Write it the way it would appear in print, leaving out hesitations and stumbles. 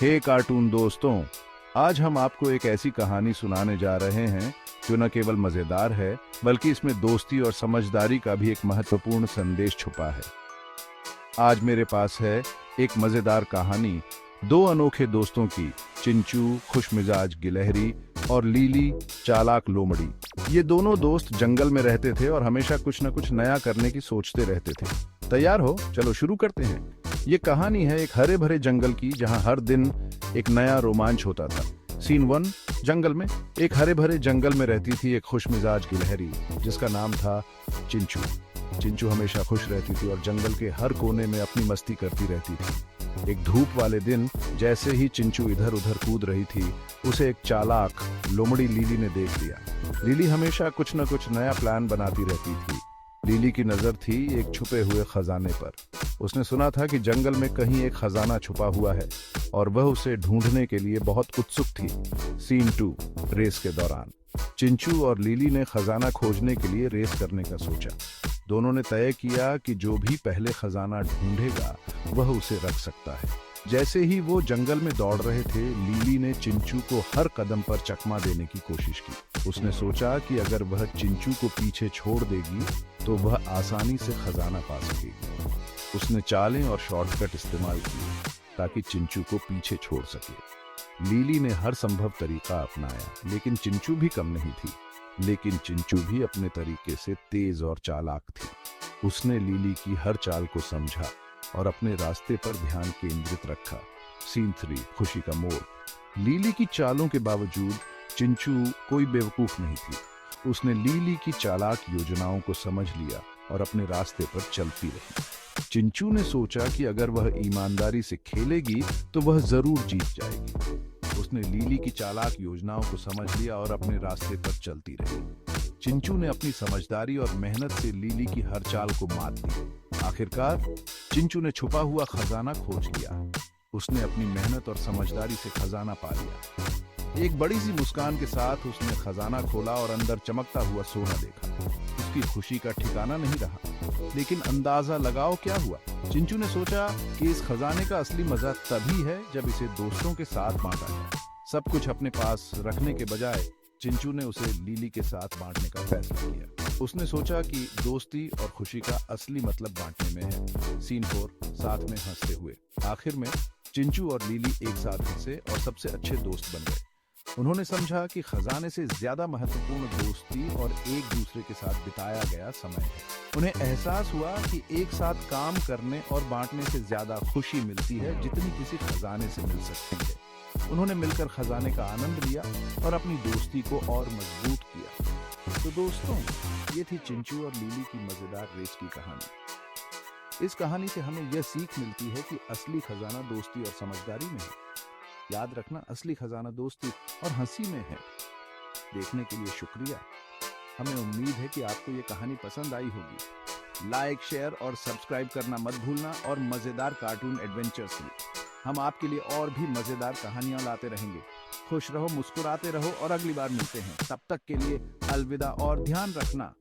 हे cartoon दोस्तों, आज हम आपको एक ऐसी कहानी सुनाने जा रहे हैं जो न केवल मजेदार है बल्कि इसमें दोस्ती और समझदारी का भी एक महत्वपूर्ण संदेश छुपा है। आज मेरे पास है एक मजेदार कहानी दो अनोखे दोस्तों की, चिंचू खुशमिजाज गिलहरी और लीली चालाक लोमड़ी। ये दोनों दोस्त जंगल में रहते थे और हमेशा कुछ न कुछ नया करने की सोचते रहते थे। तैयार हो? चलो शुरू करते हैं। ये कहानी है एक हरे भरे जंगल की, जहां हर दिन एक नया रोमांच होता था। सीन 1। जंगल में एक हरे भरे जंगल में रहती थी एक खुशमिजाज गिलहरी जिसका नाम था चिंचू। चिंचू हमेशा खुश रहती थी और जंगल के हर कोने में अपनी मस्ती करती रहती थी। एक धूप वाले दिन जैसे ही चिंचू इधर उधर कूद रही थी, उसे एक चालाक लोमड़ी लीली ने देख लिया। लीली हमेशा कुछ न कुछ नया प्लान बनाती रहती थी। लीली की नजर थी एक छुपे हुए खजाने पर। उसने सुना था कि जंगल में कहीं एक खजाना छुपा हुआ है और वह उसे ढूंढने के लिए बहुत उत्सुक थी। सीन 2। रेस के दौरान चिंचू और लीली ने खजाना खोजने के लिए रेस करने का सोचा। दोनों ने तय किया कि जो भी पहले खजाना ढूंढेगा वह उसे रख सकता है। जैसे ही वो जंगल में दौड़ रहे थे, लीली ने चिंचू को हर कदम पर चकमा देने की कोशिश की। उसने सोचा कि अगर वह चिंचू को पीछे छोड़ देगी तो वह आसानी से खजाना पा सकेगी। उसने चालें और शॉर्टकट इस्तेमाल किए ताकि चिंचू को पीछे छोड़ सके। लीली ने हर संभव तरीका अपनाया, लेकिन चिंचू भी कम नहीं थी। लेकिन चिंचू भी अपने तरीके से तेज और चालाक थी। उसने लीली की हर चाल को समझा और अपने रास्ते पर ध्यान केंद्रित रखा। सीन 3। खुशी का मोड़। लीली की चालों के बावजूद चिंचू कोई बेवकूफ नहीं थी। उसने लीली की चालाक योजनाओं को समझ लिया और अपने रास्ते पर चलती रही। चिंचू ने सोचा कि अगर वह ईमानदारी से खेलेगी तो वह जरूर जीत जाएगी। उसने लीली की चालाक योजनाओं को समझ लिया और अपने रास्ते पर चलती रही। चिंचू ने अपनी समझदारी और मेहनत से लीली की हर चाल को मात दी। आखिरकार चिंचू ने छुपा हुआ खजाना खोज लिया। उसने अपनी मेहनत और समझदारी से खजाना पा लिया। एक बड़ी सी मुस्कान के साथ उसने खजाना खोला और अंदर चमकता हुआ सोना देखा। उसकी खुशी का ठिकाना नहीं रहा। लेकिन अंदाजा लगाओ क्या हुआ। चिंचू ने सोचा कि इस खजाने का असली मजा तभी है जब इसे दोस्तों के साथ बांटा जाए। सब कुछ अपने पास रखने के बजाय चिंचू ने उसे लीली के साथ बांटने का फैसला किया। उसने सोचा कि दोस्ती और खुशी का असली मतलब बांटने में है। सीन 4। साथ में हंसते हुए। आखिर में चिंचू और लीली एक साथ हंसे और सबसे अच्छे दोस्त बन गए। उन्होंने समझा कि खजाने से ज्यादा महत्वपूर्ण दोस्ती और एक दूसरे के साथ बिताया गया समय है। उन्हें एहसास हुआ कि एक साथ काम करने और बांटने से ज्यादा खुशी मिलती है जितनी किसी खजाने से मिल सकती है। उन्होंने मिलकर खजाने का आनंद लिया और अपनी दोस्ती को और मजबूत किया। तो दोस्तों, ये थी चिंचू और लीली की मजेदार रेस की कहानी। इस कहानी से हमें यह सीख मिलती है कि असली खजाना दोस्ती और समझदारी में है। याद रखना, असली खजाना दोस्ती और हंसी में है। देखने के लिए शुक्रिया। हमें उम्मीद है कि आपको ये कहानी पसंद आई होगी। लाइक, शेयर और सब्सक्राइब करना मत भूलना और मजेदार कार्टून एडवेंचर्स के लिए हम आपके लिए और भी मजेदार कहानियां लाते रहेंगे। खुश रहो, मुस्कुराते रहो और अगली बार मिलते हैं। तब तक के लिए अलविदा और ध्यान रखना।